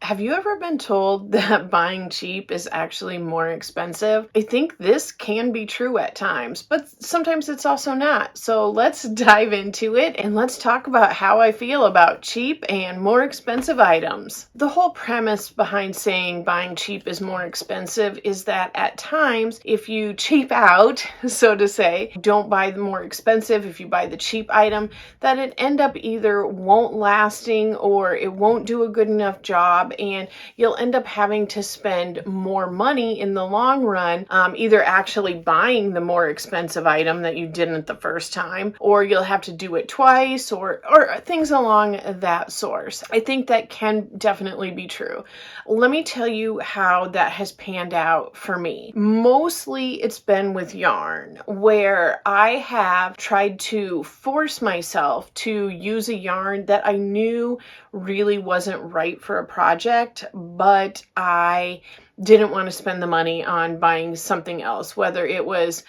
Have you ever been told that buying cheap is actually more expensive? I think this can be true at times, but sometimes it's also not. So let's dive into it and let's talk about how I feel about cheap and more expensive items. The whole premise behind saying buying cheap is more expensive is that at times, if you cheap out, so to say, don't buy the more expensive, if you buy the cheap item, that it end up either won't lasting or it won't do a good enough job, and you'll end up having to spend more money in the long run, either actually buying the more expensive item that you didn't the first time, or you'll have to do it twice, or things along that source. I think that can definitely be true. Let me tell you how that has panned out for me. Mostly it's been with yarn, where I have tried to force myself to use a yarn that I knew really wasn't right for a project, but I didn't want to spend the money on buying something else, whether it was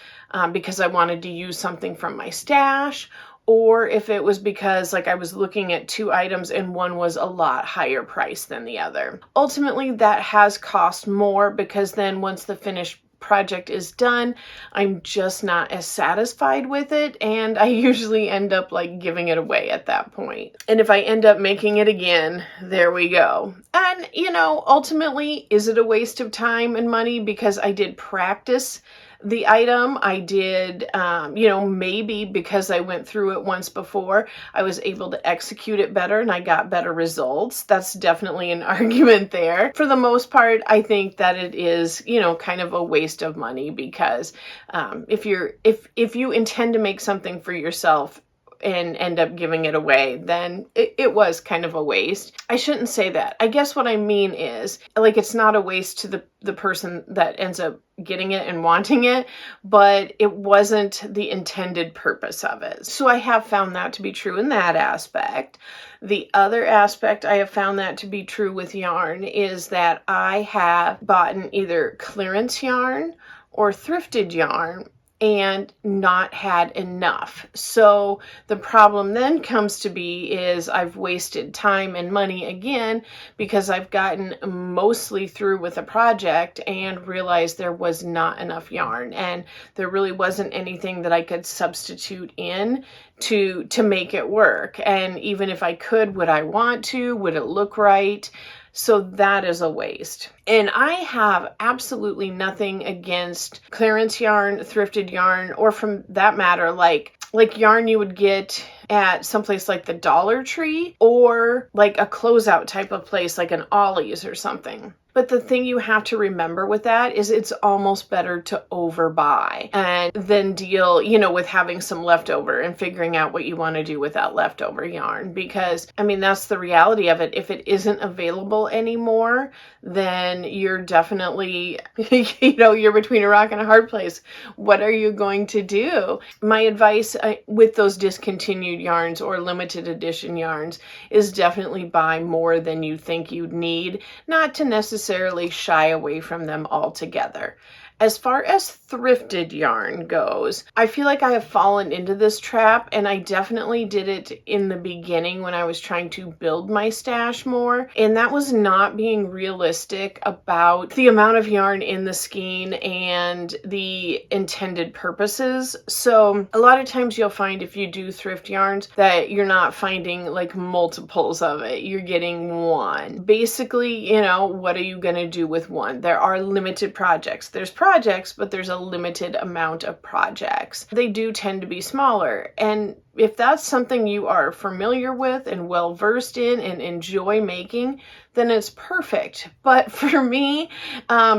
because I wanted to use something from my stash, or if it was because I was looking at two items and one was a lot higher price than the other. Ultimately, that has cost more because then once the finished project is done, I'm just not as satisfied with it, and I usually end up giving it away at that point. And if I end up making it again, there we go. And ultimately, is it a waste of time and money because I did practice the item? I did, maybe because I went through it once before, I was able to execute it better and I got better results. That's definitely an argument there. For the most part, I think that it is, kind of a waste of money because if you intend to make something for yourself and end up giving it away, then it was kind of a waste. I shouldn't say that. I guess what I mean is, it's not a waste to the person that ends up getting it and wanting it, but it wasn't the intended purpose of it. So I have found that to be true in that aspect. The other aspect I have found that to be true with yarn is that I have bought either clearance yarn or thrifted yarn and not had enough. So the problem then comes to be is I've wasted time and money again because I've gotten mostly through with a project and realized there was not enough yarn and there really wasn't anything that I could substitute in to make it work. And even if I could, would I want to? Would it look right? So that is a waste. And I have absolutely nothing against clearance yarn, thrifted yarn, or from that matter, like yarn you would get at someplace like the Dollar Tree or like a closeout type of place like an Ollie's or something. But the thing you have to remember with that is it's almost better to overbuy and then deal, with having some leftover and figuring out what you want to do with that leftover yarn. Because, that's the reality of it. If it isn't available anymore, then you're definitely, you're between a rock and a hard place. What are you going to do? My advice with those discontinued yarns or limited edition yarns is definitely buy more than you think you'd need, not to necessarily shy away from them altogether. As far as thrifted yarn goes, I feel like I have fallen into this trap, and I definitely did it in the beginning when I was trying to build my stash more, and that was not being realistic about the amount of yarn in the skein and the intended purposes. So a lot of times you'll find if you do thrift yarns that you're not finding multiples of it. You're getting one. Basically, what are you going to do with one? There are limited projects. There's projects, but there's a limited amount of projects. They do tend to be smaller. And if that's something you are familiar with and well versed in and enjoy making, then it's perfect. But for me,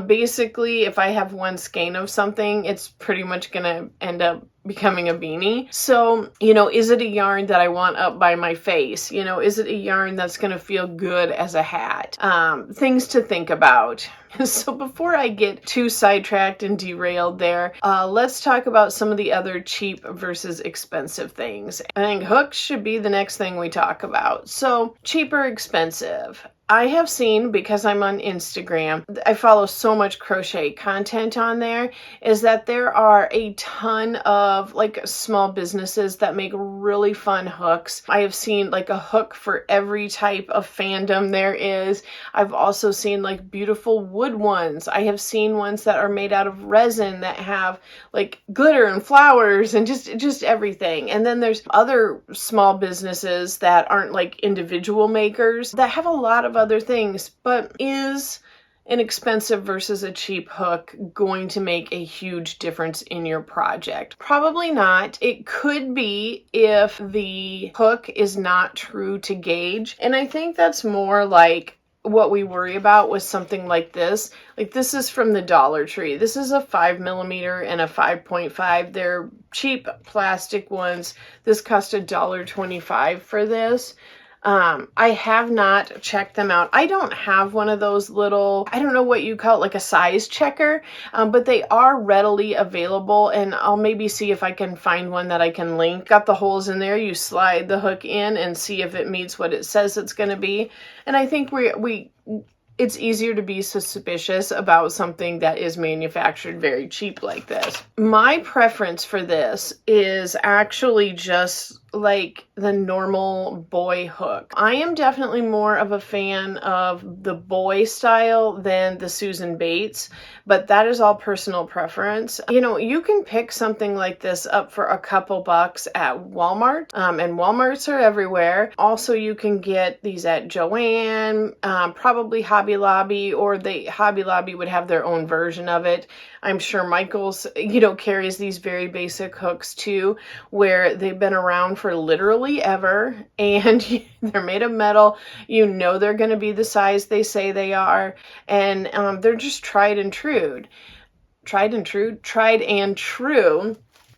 basically, if I have one skein of something, it's pretty much going to end up becoming a beanie. So, is it a yarn that I want up by my face? Is it a yarn that's going to feel good as a hat? Things to think about. So before I get too sidetracked and derailed there, let's talk about some of the other cheap versus expensive things. I think hooks should be the next thing we talk about. So cheap or expensive? I have seen, because I'm on Instagram, I follow so much crochet content on there, is that there are a ton of like small businesses that make really fun hooks. I have seen like a hook for every type of fandom there is. I've also seen like beautiful wood ones. I have seen ones that are made out of resin that have like glitter and flowers and just everything. And then there's other small businesses that aren't like individual makers that have a lot of other things, but is an expensive versus a cheap hook going to make a huge difference in your project? Probably not. It could be if the hook is not true to gauge. And I think that's more like what we worry about with something like this. Like this is from the Dollar Tree. This is a 5mm and a 5.5. They're cheap plastic ones. This cost $1.25 for this. I have not checked them out. I don't have one of those little, I don't know what you call it, like a size checker, but they are readily available, and I'll maybe see if I can find one that I can link. Got the holes in there. You slide the hook in and see if it meets what it says it's going to be. And I think it's easier to be suspicious about something that is manufactured very cheap like this. My preference for this is actually just like the normal boy hook. I am definitely more of a fan of the boy style than the Susan Bates, but that is all personal preference. You know, you can pick something like this up for a couple bucks at Walmart, and Walmarts are everywhere. Also, you can get these at Joann, probably Hobby Lobby, or Hobby Lobby would have their own version of it. I'm sure Michael's, carries these very basic hooks too, where they've been around for literally ever, and they're made of metal. They're going to be the size they say they are, and they're just tried and true.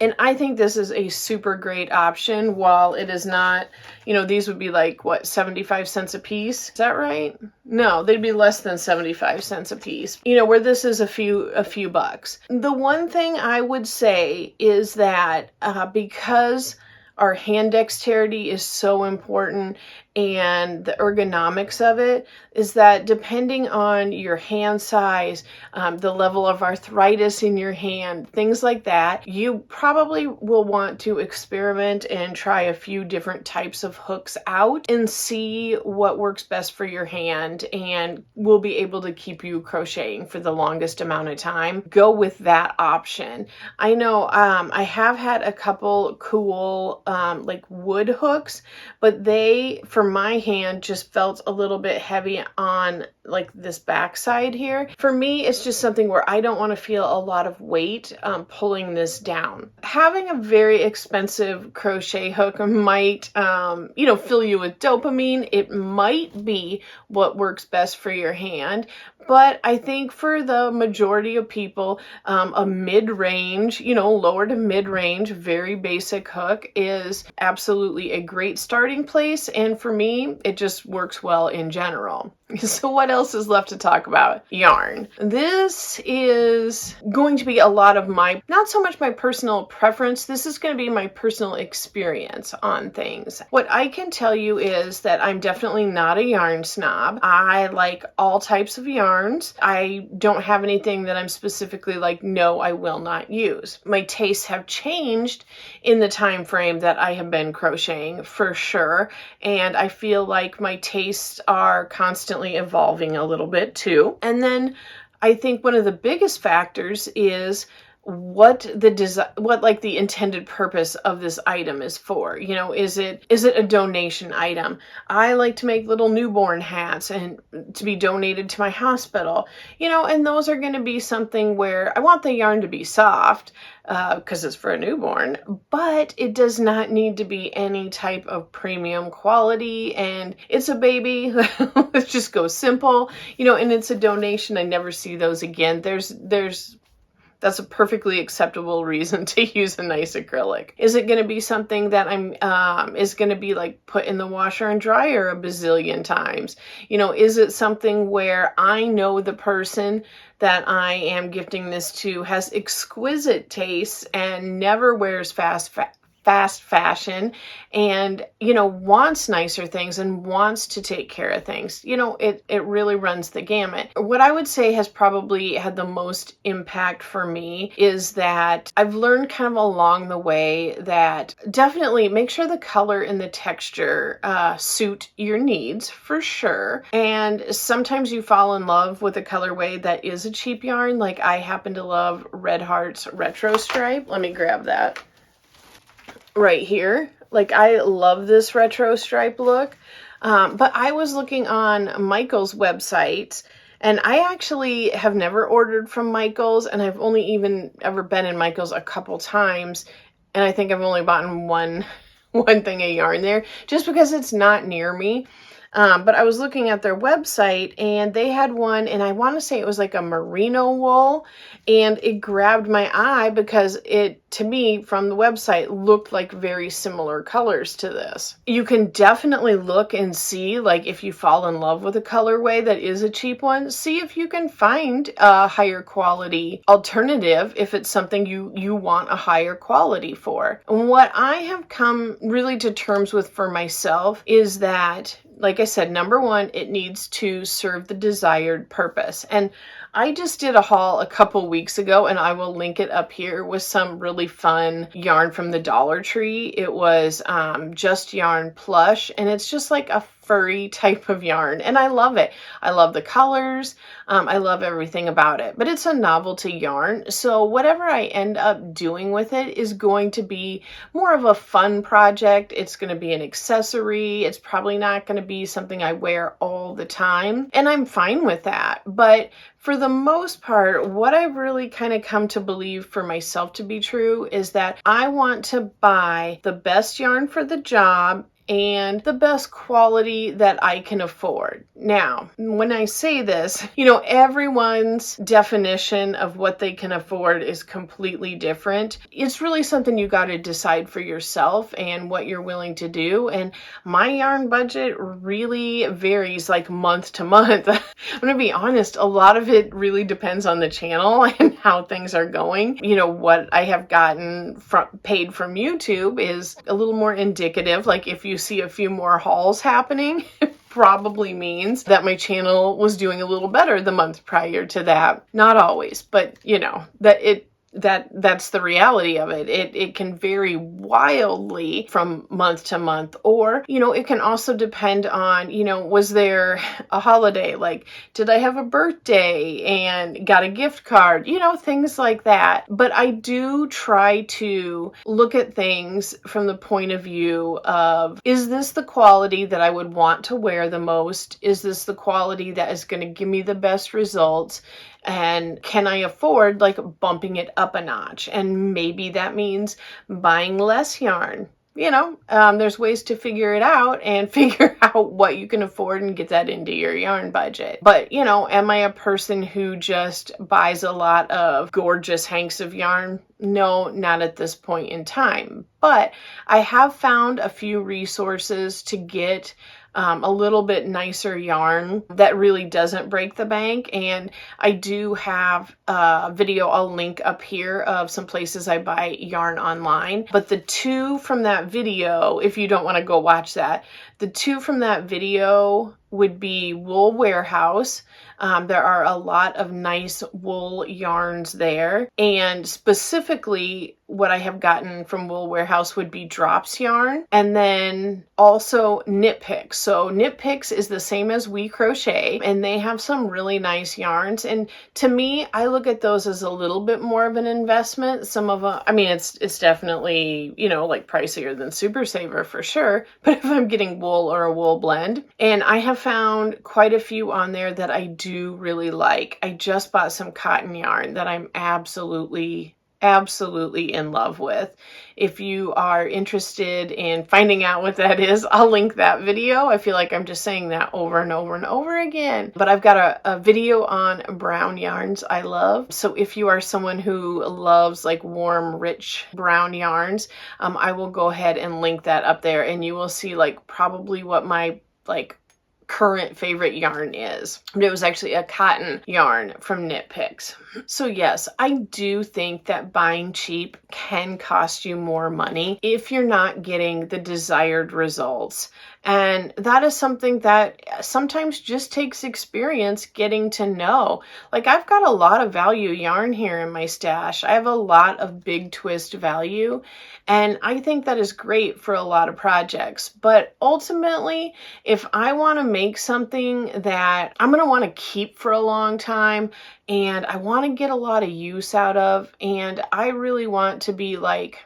And I think this is a super great option. While it is not, these would be like, what, 75 cents a piece? Is that right? No, they'd be less than 75 cents a piece. Where this is a few bucks. The one thing I would say is that because our hand dexterity is so important, and the ergonomics of it is that depending on your hand size, the level of arthritis in your hand, things like that, you probably will want to experiment and try a few different types of hooks out and see what works best for your hand and will be able to keep you crocheting for the longest amount of time. Go with that option. I know I have had a couple cool like wood hooks, but they, for my hand, just felt a little bit heavy on like this backside here. For me, it's just something where I don't want to feel a lot of weight pulling this down. Having a very expensive crochet hook might, fill you with dopamine. It might be what works best for your hand. But I think for the majority of people, a mid-range, lower to mid-range, very basic hook is absolutely a great starting place. And for me, it just works well in general. So what else is left to talk about? Yarn. This is going to be a lot of not so much my personal preference, this is going to be my personal experience on things. What I can tell you is that I'm definitely not a yarn snob. I like all types of yarns. I don't have anything that I'm specifically like, no, I will not use. My tastes have changed in the time frame that I have been crocheting, for sure. And I feel like my tastes are constantly evolving a little bit too. And then I think one of the biggest factors is what the intended purpose of this item is for. Is it a donation item? I like to make little newborn hats and to be donated to my hospital, and those are going to be something where I want the yarn to be soft because it's for a newborn, but it does not need to be any type of premium quality, and it's a baby. Let's just go simple, and it's a donation. I never see those again. That's a perfectly acceptable reason to use a nice acrylic. Is it going to be something that is going to be like put in the washer and dryer a bazillion times? Is it something where I know the person that I am gifting this to has exquisite tastes and never wears fast fast fashion and, wants nicer things and wants to take care of things. It really runs the gamut. What I would say has probably had the most impact for me is that I've learned kind of along the way that definitely make sure the color and the texture suit your needs for sure. And sometimes you fall in love with a colorway that is a cheap yarn. Like I happen to love Red Heart's Retro Stripe. Let me grab that right here. Like I love this retro stripe look, but I was looking on Michael's website, and I actually have never ordered from Michael's, and I've only even ever been in Michael's a couple times, and I think I've only bought one thing of yarn there just because it's not near me. But I was looking at their website and they had one, and I want to say it was like a merino wool, and it grabbed my eye because it, to me, from the website, looked like very similar colors to this. You can definitely look and see, like if you fall in love with a colorway that is a cheap one, see if you can find a higher quality alternative if it's something you want a higher quality for. And what I have come really to terms with for myself is that, like I said, number one, it needs to serve the desired purpose. And I just did a haul a couple weeks ago, and I will link it up here with some really fun yarn from the Dollar Tree. It was Just Yarn Plush, and it's just like a furry type of yarn, and I love it. I love the colors. I love everything about it, but it's a novelty yarn, so whatever I end up doing with it is going to be more of a fun project. It's going to be an accessory. It's probably not going to be something I wear all the time, and I'm fine with that. But for the most part, what I've really kind of come to believe for myself to be true is that I want to buy the best yarn for the job and the best quality that I can afford. Now, when I say this, everyone's definition of what they can afford is completely different. It's really something you got to decide for yourself and what you're willing to do. And my yarn budget really varies like month to month. I'm going to be honest, a lot of it really depends on the channel and how things are going. What I have gotten paid from YouTube is a little more indicative. Like if you see a few more hauls happening, it probably means that my channel was doing a little better the month prior to that. Not always, but that's the reality of it. It can vary wildly from month to month, or, it can also depend on, was there a holiday? Like, did I have a birthday and got a gift card? Things like that. But I do try to look at things from the point of view of, is this the quality that I would want to wear the most? Is this the quality that is going to give me the best results? And can I afford bumping it up a notch? And maybe that means buying less yarn. There's ways to figure it out and figure out what you can afford and get that into your yarn budget. But, am I a person who just buys a lot of gorgeous hanks of yarn? No, not at this point in time. But I have found a few resources to get a little bit nicer yarn that really doesn't break the bank. And I do have a video I'll link up here of some places I buy yarn online. But the two from that video, if you don't want to go watch that, the two from that video would be Wool Warehouse. There are a lot of nice wool yarns there. And specifically, what I have gotten from Wool Warehouse would be Drops yarn, and then also Knit Picks. So Knit Picks is the same as We Crochet, and they have some really nice yarns. And to me, I look at those as a little bit more of an investment. Some of them, it's definitely, pricier than Super Saver for sure. But if I'm getting wool or a wool blend, and I have found quite a few on there that I do really like. I just bought some cotton yarn that I'm absolutely in love with. If you are interested in finding out what that is, I'll link that video. I feel like I'm just saying that over and over and over again. But I've got a video on brown yarns I love. So if you are someone who loves warm, rich brown yarns, I will go ahead and link that up there, and you will see probably what my current favorite yarn is. But it was actually a cotton yarn from Knit Picks. So yes, I do think that buying cheap can cost you more money if you're not getting the desired results. And that is something that sometimes just takes experience getting to know. Like, I've got a lot of value yarn here in my stash. I have a lot of big twist value, and I think that is great for a lot of projects. But ultimately, if I want to make something that I'm going to want to keep for a long time, and I want to get a lot of use out of, and I really want to be like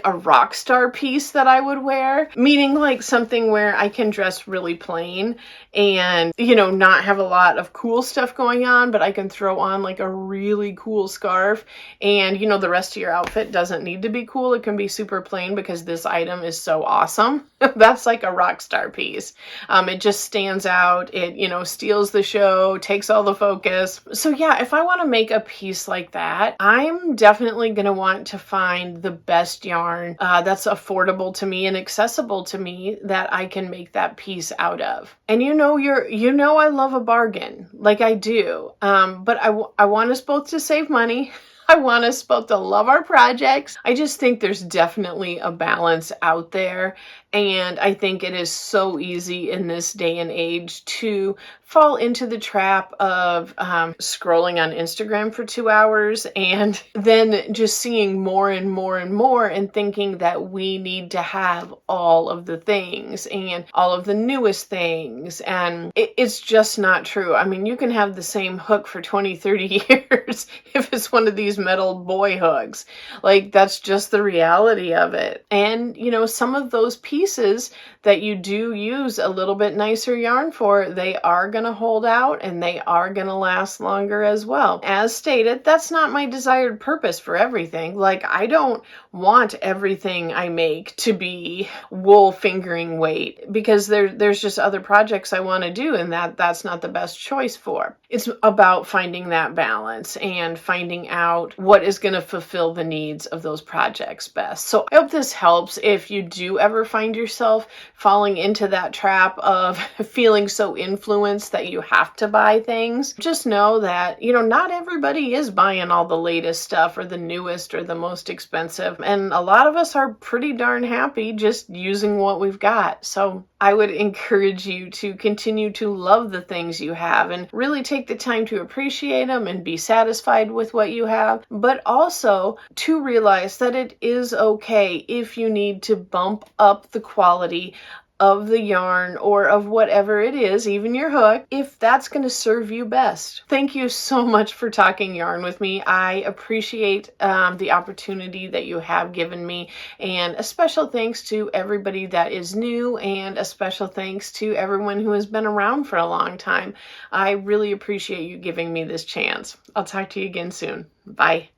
a rock star piece that I would wear, meaning like something where I can dress really plain and, not have a lot of cool stuff going on, but I can throw on like a really cool scarf, and, the rest of your outfit doesn't need to be cool. It can be super plain because this item is so awesome. That's like a rock star piece. It just stands out. It, steals the show, takes all the focus. So yeah, if I want to make a piece like that, I'm definitely going to want to find the best yarn that's affordable to me and accessible to me that I can make that piece out of. And I love a bargain, like I do. But I want us both to save money. I want us both to love our projects. I just think there's definitely a balance out there. And I think it is so easy in this day and age to fall into the trap of scrolling on Instagram for 2 hours and then just seeing more and more and more and thinking that we need to have all of the things and all of the newest things. And it's just not true. I mean, you can have the same hook for 20, 30 years if it's one of these metal boy hooks. Like, that's just the reality of it. And, some of those pieces that you do use a little bit nicer yarn for, they are going to hold out and they are going to last longer as well. As stated, that's not my desired purpose for everything. Like, I don't want everything I make to be wool fingering weight, because there's just other projects I want to do, and that's not the best choice for. It's about finding that balance and finding out what is going to fulfill the needs of those projects best. So I hope this helps if you do ever find yourself falling into that trap of feeling so influenced that you have to buy things. Just know that, not everybody is buying all the latest stuff or the newest or the most expensive. And a lot of us are pretty darn happy just using what we've got. So I would encourage you to continue to love the things you have and really take the time to appreciate them and be satisfied with what you have, but also to realize that it is okay if you need to bump up the quality of the yarn or of whatever it is, even your hook, if that's going to serve you best. Thank you so much for talking yarn with me. I appreciate the opportunity that you have given me, and a special thanks to everybody that is new, and a special thanks to everyone who has been around for a long time. I really appreciate you giving me this chance. I'll talk to you again soon. Bye.